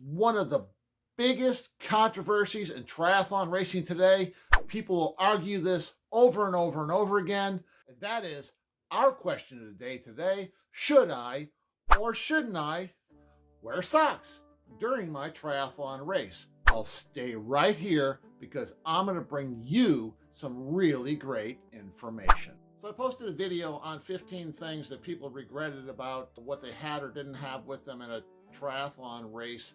One of the biggest controversies in triathlon racing today, people will argue this over and over and over again, and that is our question of the day today: should I or shouldn't I wear socks during my triathlon race? I'll stay right here because I'm going to bring you some really great information. So I posted a video on 15 things that people regretted about what they had or didn't have with them in a triathlon race.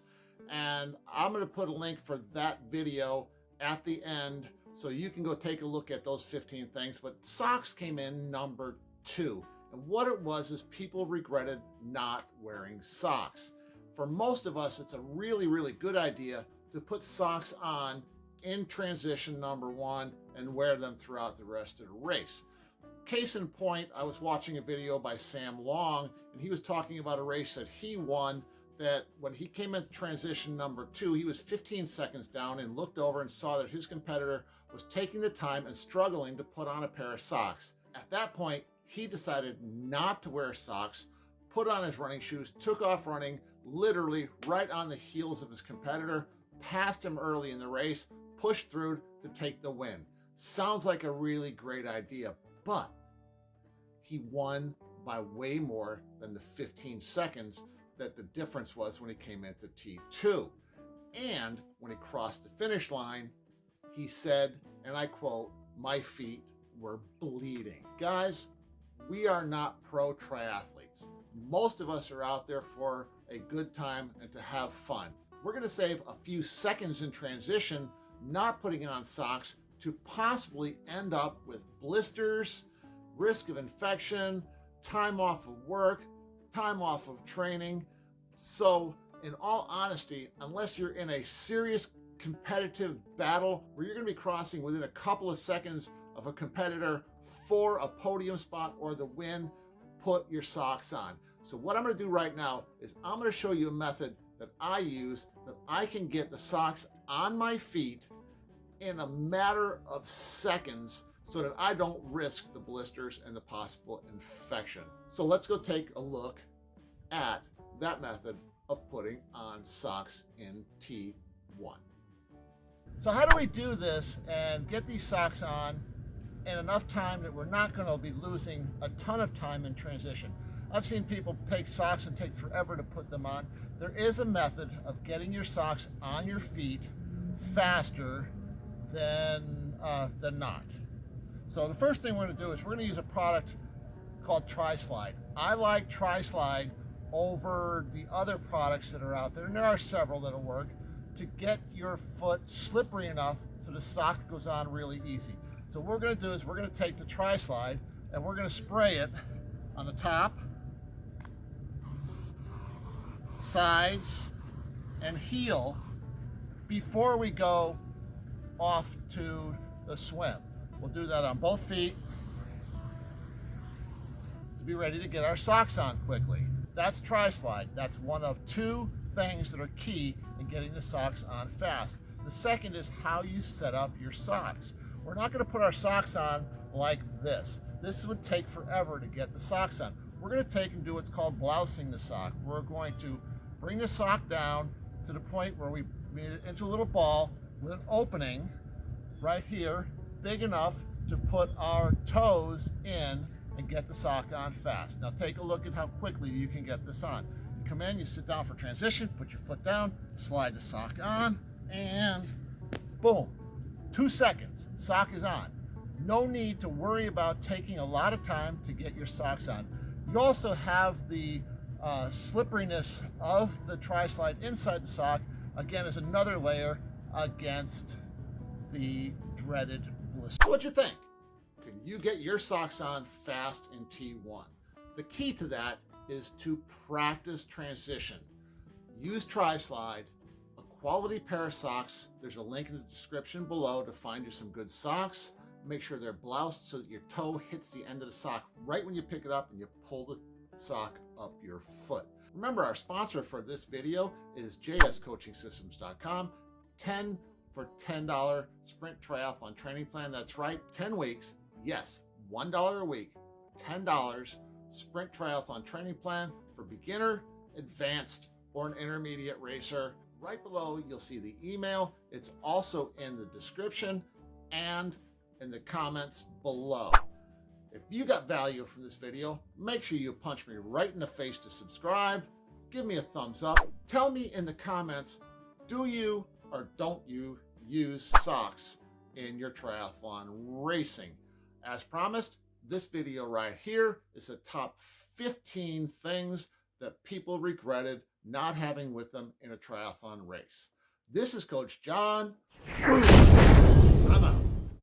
And I'm going to put a link for that video at the end so you can go take a look at those 15 things. But socks came in number 2. And what it was is people regretted not wearing socks. For most of us, it's a really, really good idea to put socks on in transition number 1 and wear them throughout the rest of the race. Case in point, I was watching a video by Sam Long, and he was talking about a race that he won, that when he came into transition number 2, he was 15 seconds down and looked over and saw that his competitor was taking the time and struggling to put on a pair of socks. At that point, he decided not to wear socks, put on his running shoes, took off running, literally right on the heels of his competitor, passed him early in the race, pushed through to take the win. Sounds like a really great idea, but he won by way more than the 15 seconds that the difference was when he came into T2. And when he crossed the finish line, he said, and I quote, "My feet were bleeding." Guys, we are not pro triathletes. Most of us are out there for a good time and to have fun. We're going to save a few seconds in transition not putting on socks to possibly end up with blisters, risk of infection, time off of work, time off of training. So in all honesty, unless you're in a serious competitive battle where you're going to be crossing within a couple of seconds of a competitor for a podium spot or the win, put your socks on. So what I'm going to do right now is I'm going to show you a method that I use that I can get the socks on my feet in a matter of seconds so that I don't risk the blisters and the possible infection. So let's go take a look at that method of putting on socks in T1. So how do we do this and get these socks on in enough time that we're not going to be losing a ton of time in transition? I've seen people take socks and take forever to put them on. There is a method of getting your socks on your feet faster than not. So the first thing we're going to do is we're going to use a product called Tri-Slide. I like Tri-Slide over the other products that are out there, and there are several that'll work, to get your foot slippery enough so the sock goes on really easy. So what we're going to do is we're going to take the Tri-Slide and we're going to spray it on the top, sides, and heel before we go off to the swim. We'll do that on both feet to be ready to get our socks on quickly. That's Tri-Slide. That's one of 2 things that are key in getting the socks on fast. The second is how you set up your socks. We're not going to put our socks on like this. This would take forever to get the socks on. We're going to take and do what's called blousing the sock. We're going to bring the sock down to the point where we made it into a little ball with an opening right here, big enough to put our toes in and get the sock on fast. Now take a look at how quickly you can get this on. You come in, you sit down for transition, put your foot down, slide the sock on, and boom, 2 seconds, sock is on. No need to worry about taking a lot of time to get your socks on. You also have the slipperiness of the Tri-Slide inside the sock, again, as another layer against the dreaded blister. What you think? Can you get your socks on fast in T1? The key to that is to practice transition. Use Tri-Slide, a quality pair of socks. There's a link in the description below to find you some good socks. Make sure they're bloused so that your toe hits the end of the sock right when you pick it up and you pull the sock up your foot. Remember, our sponsor for this video is JSCoachingSystems.com. 10 for $10 sprint triathlon training plan. That's right, 10 weeks. Yes, $1 a week, $10 sprint triathlon training plan for beginner, advanced, or an intermediate racer. Right below, you'll see the email. It's also in the description and in the comments below. If you got value from this video, make sure you punch me right in the face to subscribe. Give me a thumbs up. Tell me in the comments, do you or don't you use socks in your triathlon racing? As promised, this video right here is the top 15 things that people regretted not having with them in a triathlon race. This is Coach John. I'm out.